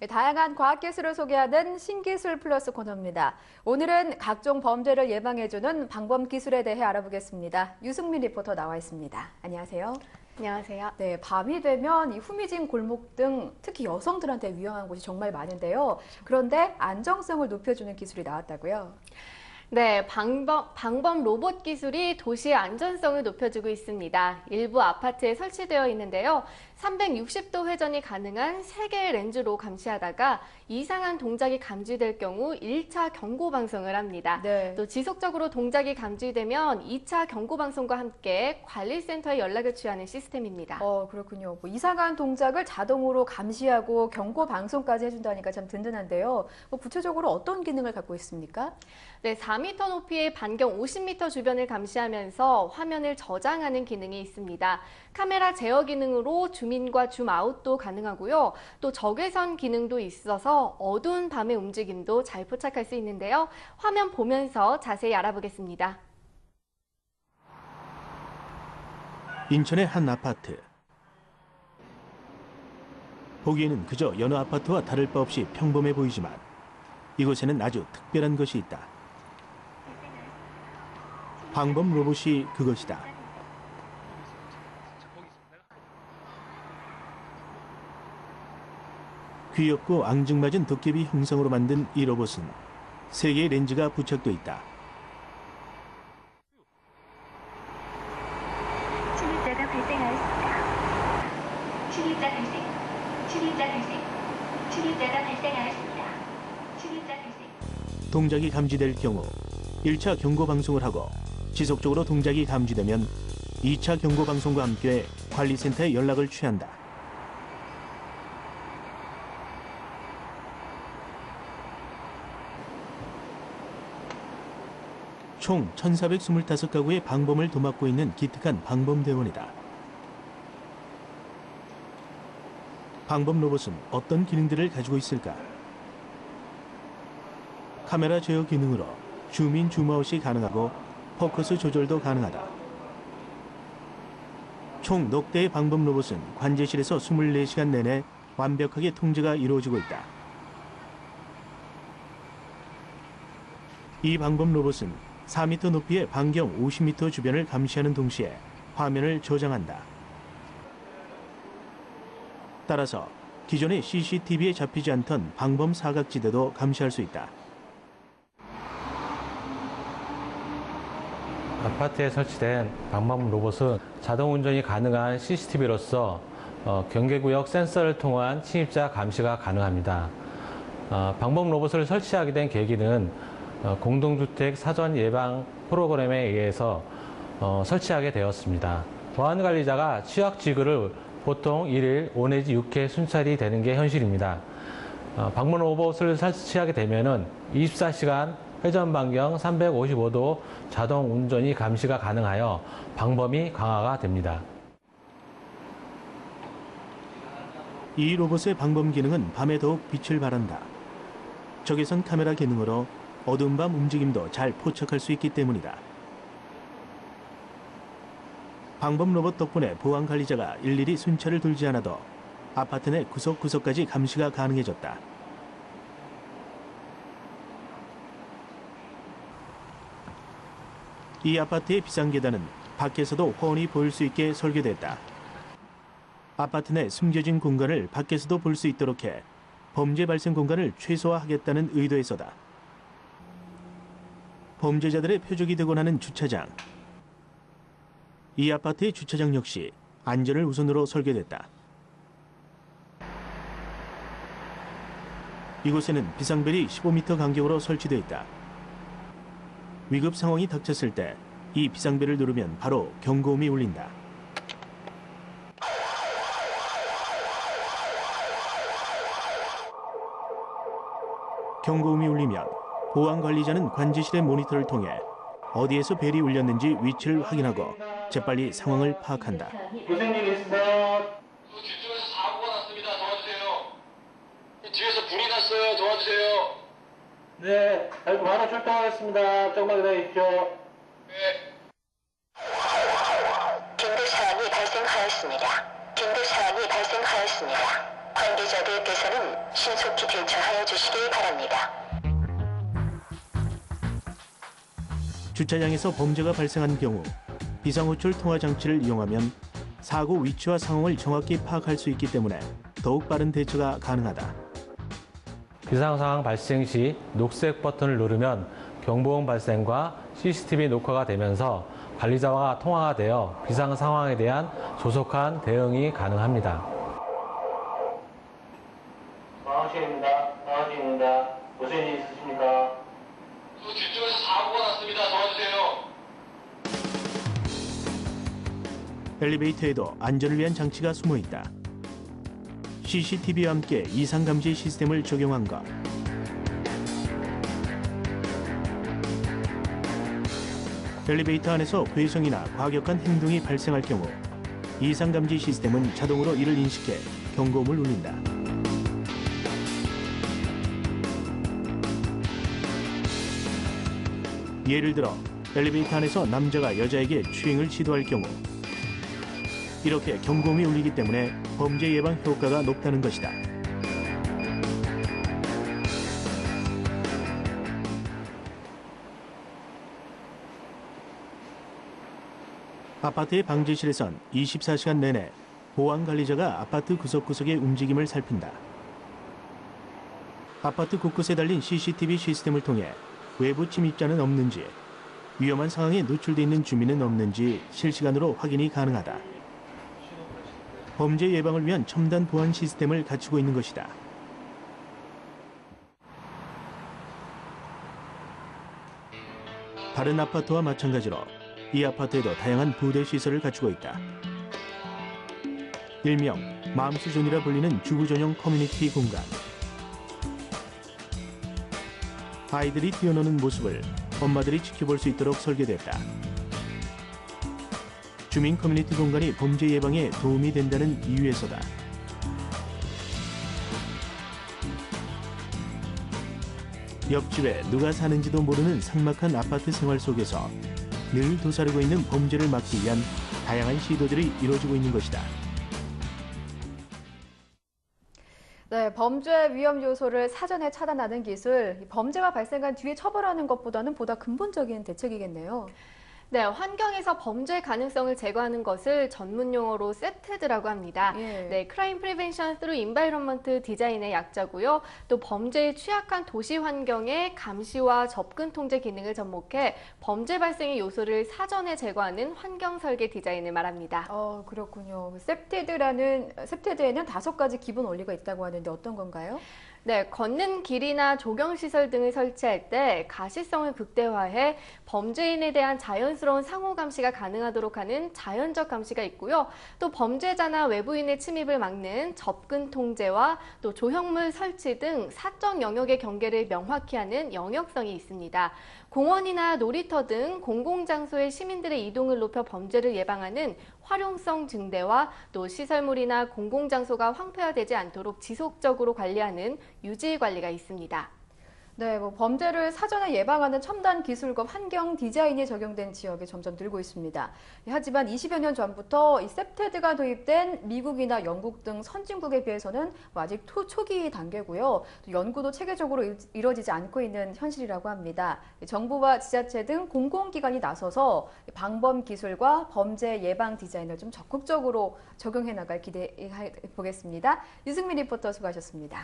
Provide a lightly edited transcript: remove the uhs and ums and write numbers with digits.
다양한 과학기술을 소개하는 신기술 플러스 코너입니다. 오늘은 각종 범죄를 예방해주는 방범기술에 대해 알아보겠습니다. 유승민 리포터 나와 있습니다. 안녕하세요. 안녕하세요. 네, 밤이 되면 이 후미진 골목 등 특히 여성들한테 위험한 곳이 정말 많은데요. 그런데 안정성을 높여주는 기술이 나왔다고요? 네, 방범 로봇 기술이 도시의 안전성을 높여주고 있습니다. 일부 아파트에 설치되어 있는데요. 360도 회전이 가능한 3개의 렌즈로 감시하다가 이상한 동작이 감지될 경우 1차 경고 방송을 합니다. 네. 또 지속적으로 동작이 감지되면 2차 경고 방송과 함께 관리센터에 연락을 취하는 시스템입니다. 그렇군요. 이상한 동작을 자동으로 감시하고 경고 방송까지 해준다니까 참 든든한데요. 구체적으로 어떤 기능을 갖고 있습니까? 네, 4m 높이의 반경 50m 주변을 감시하면서 화면을 저장하는 기능이 있습니다. 카메라 제어 기능으로 줌인과 줌아웃도 가능하고요. 또 적외선 기능도 있어서 어두운 밤의 움직임도 잘 포착할 수 있는데요. 화면 보면서 자세히 알아보겠습니다. 인천의 한 아파트. 보기에는 그저 여느 아파트와 다를 바 없이 평범해 보이지만 이곳에는 아주 특별한 것이 있다. 방범 로봇이 그것이다. 귀엽고 앙증맞은 도깨비 형상으로 만든 이 로봇은 3개의 렌즈가 부착돼 있다. 침입자가 발생하였습니다. 침입자가 발생하였습니다. 동작이 감지될 경우 1차 경고 방송을 하고 지속적으로 동작이 감지되면 2차 경고 방송과 함께 관리센터에 연락을 취한다. 총 1,425가구의 방범을 도맡고 있는 기특한 방범대원이다. 방범 로봇은 어떤 기능들을 가지고 있을까? 카메라 제어 기능으로 줌인 줌아웃이 가능하고 포커스 조절도 가능하다. 총 넉 대의 방범 로봇은 관제실에서 24시간 내내 완벽하게 통제가 이루어지고 있다. 이 방범 로봇은 4m 높이의 반경 50m 주변을 감시하는 동시에 화면을 저장한다. 따라서 기존의 CCTV에 잡히지 않던 방범 사각지대도 감시할 수 있다. 아파트에 설치된 방범 로봇은 자동 운전이 가능한 CCTV로서 경계구역 센서를 통한 침입자 감시가 가능합니다. 방범 로봇을 설치하게 된 계기는 공동주택 사전 예방 프로그램에 의해서 설치하게 되었습니다. 보안관리자가 취약 지구를 보통 1일 5 내지 6회 순찰이 되는 게 현실입니다. 방범 로봇을 설치하게 되면 24시간 회전 반경 355도 자동 운전이 감시가 가능하여 방범이 강화가 됩니다. 이 로봇의 방범 기능은 밤에 더욱 빛을 발한다. 적외선 카메라 기능으로 어두운 밤 움직임도 잘 포착할 수 있기 때문이다. 방범 로봇 덕분에 보안 관리자가 일일이 순찰을 돌지 않아도 아파트 내 구석구석까지 감시가 가능해졌다. 이 아파트의 비상계단은 밖에서도 훤히 보일 수 있게 설계됐다. 아파트 내 숨겨진 공간을 밖에서도 볼 수 있도록 해 범죄 발생 공간을 최소화하겠다는 의도에서다. 범죄자들의 표적이 되곤 하는 주차장. 이 아파트의 주차장 역시 안전을 우선으로 설계됐다. 이곳에는 비상벨이 15m 간격으로 설치되어 있다. 위급 상황이 닥쳤을 때 이 비상벨을 누르면 바로 경고음이 울린다. 경고음이 울리면 보안관리자는 관제실의 모니터를 통해 어디에서 벨이 울렸는지 위치를 확인하고 재빨리 상황을 파악한다. 무슨 일 있어요? 뒤쪽에서 사고가 났습니다. 도와주세요. 뒤에서 불이 났어요. 도와주세요. 네, 바로 출동하겠습니다. 조금만 기다리십시오. 네. 긴급 상황이 발생하였습니다. 관계자들께서는 신속히 대처하여 주시기 바랍니다. 주차장에서 범죄가 발생한 경우 비상호출 통화 장치를 이용하면 사고 위치와 상황을 정확히 파악할 수 있기 때문에 더욱 빠른 대처가 가능하다. 비상 상황 발생 시 녹색 버튼을 누르면 경보음 발생과 CCTV 녹화가 되면서 관리자와 통화가 되어 비상 상황에 대한 조속한 대응이 가능합니다. 상황실입니다. 상황실입니다. 무슨 일 있으십니까? 뒤쪽에서 사고가 났습니다. 도와주세요. 엘리베이터에도 안전을 위한 장치가 숨어 있다. CCTV와 함께 이상 감지 시스템을 적용한 것. 엘리베이터 안에서 괴성이나 과격한 행동이 발생할 경우 이상 감지 시스템은 자동으로 이를 인식해 경고음을 울린다. 예를 들어 엘리베이터 안에서 남자가 여자에게 추행을 시도할 경우 이렇게 경고음이 울리기 때문에 범죄 예방 효과가 높다는 것이다. 아파트의 방지실에선 24시간 내내 보안관리자가 아파트 구석구석의 움직임을 살핀다. 아파트 곳곳에 달린 CCTV 시스템을 통해 외부 침입자는 없는지, 위험한 상황에 노출돼 있는 주민은 없는지 실시간으로 확인이 가능하다. 범죄 예방을 위한 첨단 보안 시스템을 갖추고 있는 것이다. 다른 아파트와 마찬가지로 이 아파트에도 다양한 부대 시설을 갖추고 있다. 일명 맘스존이라 불리는 주부 전용 커뮤니티 공간. 아이들이 뛰어노는 모습을 엄마들이 지켜볼 수 있도록 설계됐다. 주민 커뮤니티 공간이 범죄 예방에 도움이 된다는 이유에서다. 옆집에 누가 사는지도 모르는 삭막한 아파트 생활 속에서 늘 도사리고 있는 범죄를 막기 위한 다양한 시도들이 이루어지고 있는 것이다. 네, 범죄 위험 요소를 사전에 차단하는 기술, 범죄가 발생한 뒤에 처벌하는 것보다는 보다 근본적인 대책이겠네요. 네, 환경에서 범죄 가능성을 제거하는 것을 전문 용어로 세트드라고 합니다. 예. 네, Crime Prevention through Environment Design의 약자고요. 또 범죄에 취약한 도시 환경의 감시와 접근 통제 기능을 접목해 범죄 발생의 요소를 사전에 제거하는 환경 설계 디자인을 말합니다. 그렇군요. 셉테드에는 5가지 기본 원리가 있다고 하는데 어떤 건가요? 네, 걷는 길이나 조경시설 등을 설치할 때 가시성을 극대화해 범죄인에 대한 자연스러운 상호 감시가 가능하도록 하는 자연적 감시가 있고요. 또 범죄자나 외부인의 침입을 막는 접근 통제와 또 조형물 설치 등 사적 영역의 경계를 명확히 하는 영역성이 있습니다. 공원이나 놀이터 등 공공장소의 시민들의 이동을 높여 범죄를 예방하는 활용성 증대와 또 시설물이나 공공장소가 황폐화되지 않도록 지속적으로 관리하는 유지 관리가 있습니다. 네, 범죄를 사전에 예방하는 첨단 기술과 환경 디자인이 적용된 지역이 점점 늘고 있습니다. 하지만 20여 년 전부터 이 셉테드가 도입된 미국이나 영국 등 선진국에 비해서는 아직 초기 단계고요. 또 연구도 체계적으로 이루어지지 않고 있는 현실이라고 합니다. 정부와 지자체 등 공공기관이 나서서 방범 기술과 범죄 예방 디자인을 좀 적극적으로 적용해 나갈 기대해 보겠습니다. 유승민 리포터 수고하셨습니다.